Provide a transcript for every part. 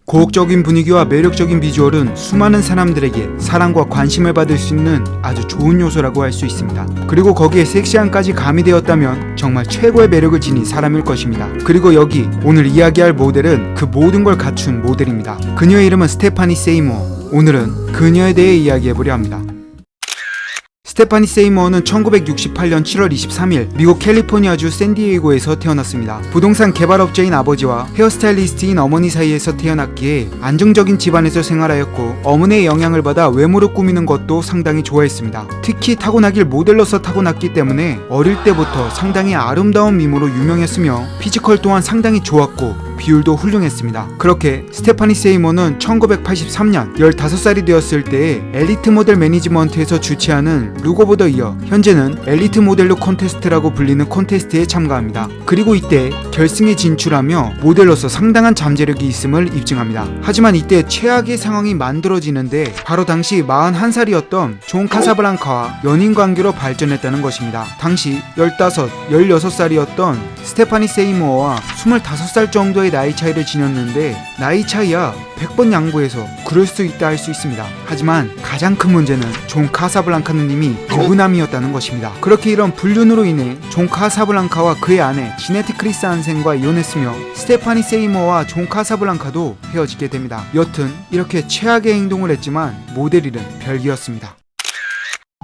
고혹적인 분위기와 매력적인 비주얼은 수많은 사람들에게 사랑과 관심을 받을 수 있는 아주 좋은 요소라고 할 수 있습니다. 그리고 거기에 섹시함까지 가미되었다면 정말 최고의 매력을 지닌 사람일 것입니다. 그리고 여기 오늘 이야기할 모델은 그 모든 걸 갖춘 모델입니다. 그녀의 이름은 스테파니 세이모어. 오늘은 그녀에 대해 이야기해보려 합니다. 스테파니 세이모어는 1968년 7월 23일 미국 캘리포니아주 샌디에이고에서 태어났습니다. 부동산 개발업자인 아버지와 헤어스타일리스트인 어머니 사이에서 태어났기에 안정적인 집안에서 생활하였고 어머니의 영향을 받아 외모를 꾸미는 것도 상당히 좋아했습니다. 특히 타고나길 모델로서 타고났기 때문에 어릴 때부터 상당히 아름다운 미모로 유명했으며 피지컬 또한 상당히 좋았고 비율도 훌륭했습니다. 그렇게 스테파니 세이모어는 1983년 15살이 되었을 때에 엘리트 모델 매니지먼트에서 주최하는 룩 오브 더 이어, 현재는 엘리트 모델룩 콘테스트라고 불리는 콘테스트에 참가합니다. 그리고 이때 결승에 진출하며 모델로서 상당한 잠재력이 있음을 입증합니다. 하지만 이때 최악의 상황이 만들어지는데 바로 당시 41살이었던 존 카사블랑카와 연인 관계로 발전했다는 것입니다. 당시 15, 16살이었던 스테파니 세이모어와 25살 정도의 나이 차이를 지녔는데 나이 차이야 100번 양보해서 그럴 수 있다 할 수 있습니다. 하지만 가장 큰 문제는 존 카사블랑카는 이미 유부남이었다는 것입니다. 그렇게 이런 불륜으로 인해 존 카사블랑카와 그의 아내 지네트 크리스 한센과 이혼했으며 스테파니 세이모어와 존 카사블랑카도 헤어지게 됩니다. 여튼 이렇게 최악의 행동을 했지만 모델 일은 별개였습니다.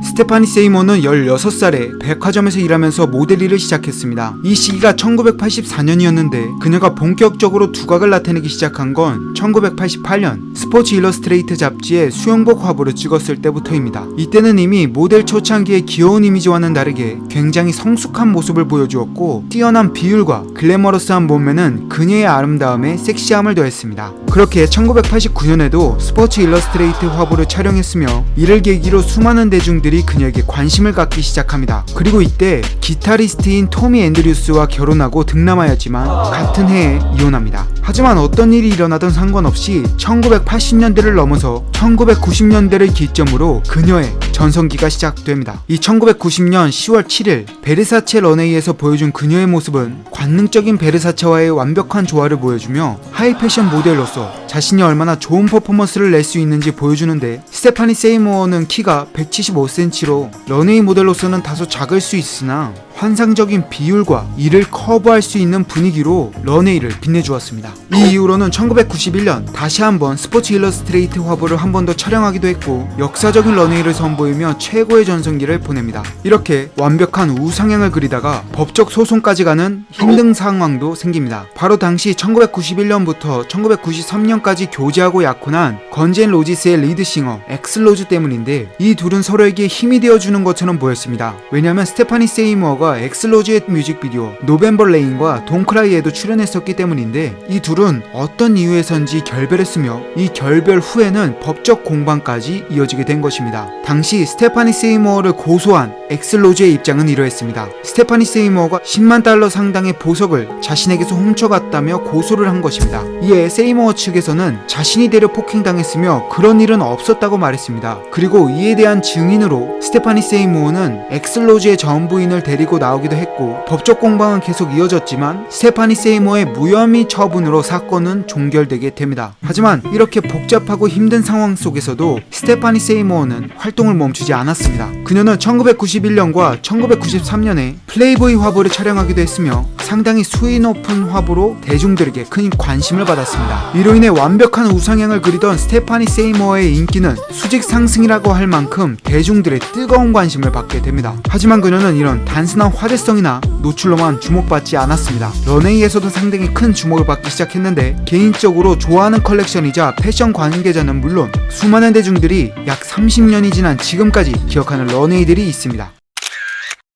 스테파니 세이모어는 16살에 백화점에서 일하면서 모델 일을 시작했습니다. 이 시기가 1984년이었는데 그녀가 본격적으로 두각을 나타내기 시작한 건 1988년 스포츠 일러스트레이트 잡지에 수영복 화보를 찍었을 때부터입니다. 이때는 이미 모델 초창기의 귀여운 이미지와는 다르게 굉장히 성숙한 모습을 보여주었고 뛰어난 비율과 글래머러스한 몸매는 그녀의 아름다움에 섹시함을 더했습니다. 그렇게 1989년에도 스포츠 일러스트레이트 화보를 촬영했으며 이를 계기로 수많은 대중들이 그녀에게 관심을 갖기 시작합니다. 그리고 이때 기타리스트인 토미 앤드류스와 결혼하고 등남하였지만 같은 해에 이혼합니다. 하지만 어떤 일이 일어나든 상관없이 1980년대를 넘어서 1990년대를 기점으로 그녀의 전성기가 시작됩니다. 이 1990년 10월 7일 베르사체 런웨이에서 보여준 그녀의 모습은 관능적인 베르사체와의 완벽한 조화를 보여주며 하이패션 모델로서 자신이 얼마나 좋은 퍼포먼스를 낼 수 있는지 보여주는데, 스테파니 세이모어는 키가 175cm로 런웨이 모델로서는 다소 작을 수 있으나 환상적인 비율과 이를 커버할 수 있는 분위기로 런웨이를 빛내주었습니다. 이 이후로는 1991년 다시 한번 스포츠 일러스트레이트 화보를 한 번 더 촬영하기도 했고 역사적인 런웨이를 선보이며 최고의 전성기를 보냅니다. 이렇게 완벽한 우상향을 그리다가 법적 소송까지 가는 힘든 상황도 생깁니다. 바로 당시 1991년부터 1993년까지 교제하고 약혼한 건젠 로지스의 리드싱어 엑슬로즈 때문인데, 이 둘은 서로에게 힘이 되어주는 것처럼 보였습니다. 왜냐하면 스테파니 세이모어가 엑슬로즈의 뮤직비디오 노벤버 레인과 돈크라이에도 출연했었기 때문인데, 이 둘은 어떤 이유에선지 결별했으며 이 결별 후에는 법적 공방까지 이어지게 된 것입니다. 당시 스테파니 세이모어를 고소한 엑슬로즈의 입장은 이러했습니다. 스테파니 세이모어가 10만 달러 상당의 보석을 자신에게서 훔쳐갔다며 고소를 한 것입니다. 이에 세이모어 측에서는 자신이 대려 폭행당했으며 그런 일은 없었다고 말했습니다. 그리고 이에 대한 증인으로 스테파니 세이모어는 엑슬로즈의 전 부인을 데리고 나오기도 했고 법적 공방은 계속 이어졌지만 스테파니 세이모어의 무혐의 처분으로 사건은 종결되게 됩니다. 하지만 이렇게 복잡하고 힘든 상황 속에서도 스테파니 세이모어는 활동을 멈추지 않았습니다. 그녀는 1991년과 1993년에 플레이보이 화보를 촬영하기도 했으며 상당히 수위 높은 화보로 대중들에게 큰 관심을 받았습니다. 이로 인해 완벽한 우상향을 그리던 스테파니 세이모어의 인기는 수직 상승이라고 할 만큼 대중들의 뜨거운 관심을 받게 됩니다. 하지만 그녀는 이런 단순한 화제성이나 노출로만 주목받지 않았습니다. 런웨이에서도 상당히 큰 주목을 받기 시작했는데, 개인적으로 좋아하는 컬렉션이자 패션 관계자는 물론 수많은 대중들이 약 30년이 지난 지금까지 기억하는 런웨이들이 있습니다.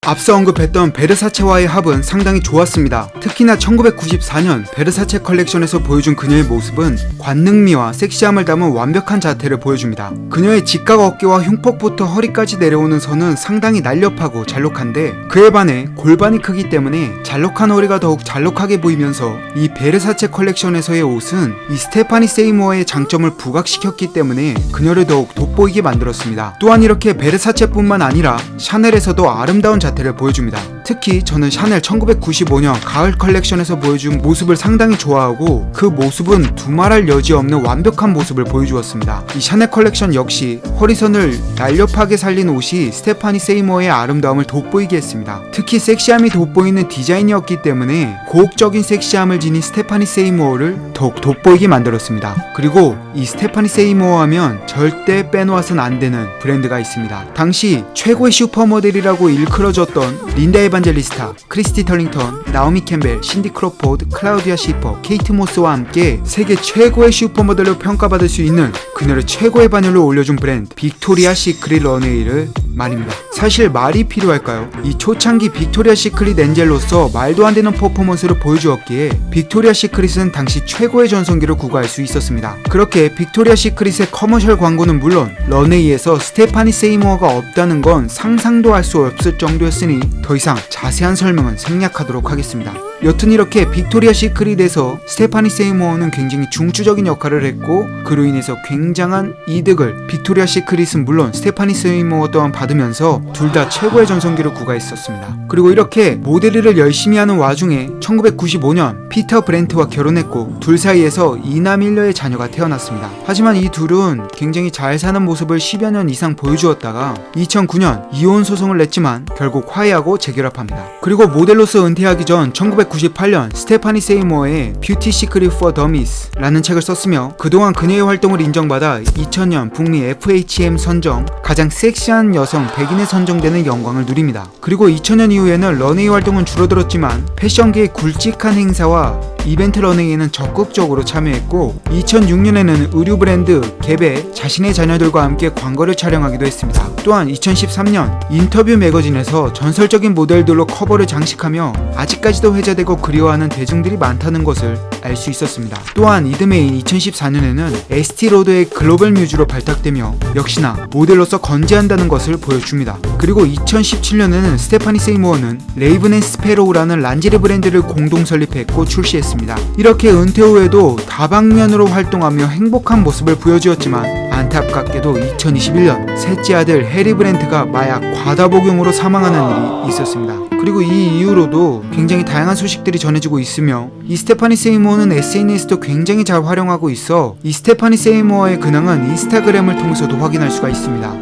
앞서 언급했던 베르사체와의 합은 상당히 좋았습니다. 특히나 1994년 베르사체 컬렉션에서 보여준 그녀의 모습은 관능미와 섹시함을 담은 완벽한 자태를 보여줍니다. 그녀의 직각 어깨와 흉폭부터 허리까지 내려오는 선은 상당히 날렵하고 잘록한데, 그에 반해 골반이 크기 때문에 잘록한 허리가 더욱 잘록하게 보이면서 이 베르사체 컬렉션에서의 옷은 이 스테파니 세이모어의 장점을 부각시켰기 때문에 그녀를 더욱 돋보이게 만들었습니다. 또한 이렇게 베르사체뿐만 아니라 샤넬에서도 아름다운 자태 자태를 보여줍니다. 특히 저는 샤넬 1995년 가을 컬렉션에서 보여준 모습을 상당히 좋아하고 그 모습은 두말할 여지 없는 완벽한 모습을 보여주었습니다. 이 샤넬 컬렉션 역시 허리선을 날렵하게 살린 옷이 스테파니 세이머의 아름다움을 돋보이게 했습니다. 특히 섹시함이 돋보이는 디자인이었기 때문에 고혹적인 섹시함을 지닌 스테파니 세이머를 더욱 돋보이게 만들었습니다. 그리고 이 스테파니 세이머 하면 절대 빼놓아선 안 되는 브랜드가 있습니다. 당시 최고의 슈퍼모델이라고 일컬어졌던 린다 에반젤리스타, 크리스티 털링턴, 나오미 캠벨, 신디 크로포드, 클라우디아 시퍼, 케이트 모스와 함께 세계 최고의 슈퍼모델로 평가받을 수 있는 그녀를 최고의 반열로 올려준 브랜드 빅토리아 시크릿 런웨이를 말입니다. 사실 말이 필요할까요? 이 초창기 빅토리아 시크릿 엔젤로서 말도 안 되는 퍼포먼스를 보여주었기에 빅토리아 시크릿은 당시 최고의 전성기를 구가할 수 있었습니다. 그렇게 빅토리아 시크릿의 커머셜 광고는 물론 런웨이에서 스테파니 세이머가 없다는 건 상상도 할 수 없을 정도였으니 더 이상 자세한 설명은 생략하도록 하겠습니다. 여튼 이렇게 빅토리아 시크릿에서 스테파니 세이머는 굉장히 중추적인 역할을 했고 그로 인해서 굉장한 이득을 빅토리아 시크릿은 물론 스테파니 세이머 또한 받으면서 둘 다 최고의 전성기를 구가했었습니다. 그리고 이렇게 모델 일을 열심히 하는 와중에 1995년 피터 브렌트와 결혼했고 둘 사이에서 2남 1녀의 자녀가 태어났습니다. 하지만 이 둘은 굉장히 잘 사는 모습을 10여 년 이상 보여주었다가 2009년 이혼 소송을 냈지만 결국 화해하고 재결합합니다. 그리고 모델로서 은퇴하기 전 1998년 스테파니 세이머의 뷰티 시크릿 포 더미스 라는 책을 썼으며 그동안 그녀의 활동을 인정받아 2000년 북미 FHM 선정 가장 섹시한 여성 100인에 선정되는 영광을 누립니다. 그리고 2000년 이후에는 런웨이 활동은 줄어들었지만 패션계의 굵직한 행사와 이벤트 런웨이에는 적극적으로 참여했고 2006년에는 의류 브랜드 갭에 자신의 자녀들과 함께 광고를 촬영하기도 했습니다. 또한 2013년 인터뷰 매거진에서 전설적인 모델들로 커버를 장식하며 아직까지도 회자되고 그리워하는 대중들이 많다는 것을 알 수 있었습니다. 또한 이듬해인 2014년에는 에스티로더의 글로벌 뮤즈로 발탁되며 역시나 모델로서 건재한다는 것을 보여줍니다. 그리고 2017년에는 스테파니 세이머는 레이븐 앤 스페로우라는 란제리 브랜드를 공동 설립했고 출시했습니다. 이렇게 은퇴 후에도 다방면으로 활동하며 행복한 모습을 보여주었지만 안타깝게도 2021년 셋째 아들 해리 브렌트가 마약 과다 복용으로 사망하는 일이 있었습니다. 그리고 이 이후로도 굉장히 다양한 소식들이 전해지고 있으며 이 스테파니 세이머는 SNS도 굉장히 잘 활용하고 있어 이 스테파니 세이머의 근황은 인스타그램을 통해서도 확인할 수가 있습니다.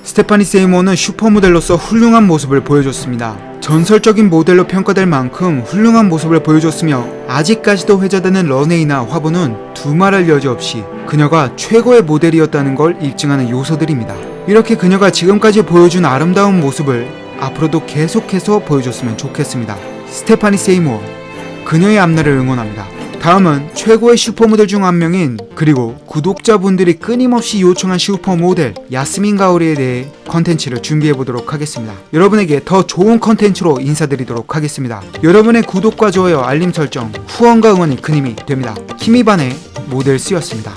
스테파니 세이머는 슈퍼모델로서 훌륭한 모습을 보여줬습니다. 전설적인 모델로 평가될 만큼 훌륭한 모습을 보여줬으며 아직까지도 회자되는 런웨이나 화보는 두말할 여지 없이 그녀가 최고의 모델이었다는 걸 입증하는 요소들입니다. 이렇게 그녀가 지금까지 보여준 아름다운 모습을 앞으로도 계속해서 보여줬으면 좋겠습니다. 스테파니 세이머, 그녀의 앞날을 응원합니다. 다음은 최고의 슈퍼모델 중 한 명인 그리고 구독자분들이 끊임없이 요청한 슈퍼모델 야스민 가오리에 대해 컨텐츠를 준비해보도록 하겠습니다. 여러분에게 더 좋은 컨텐츠로 인사드리도록 하겠습니다. 여러분의 구독과 좋아요, 알림 설정, 후원과 응원이 큰 힘이 됩니다. 힘이 반의 모델스였습니다.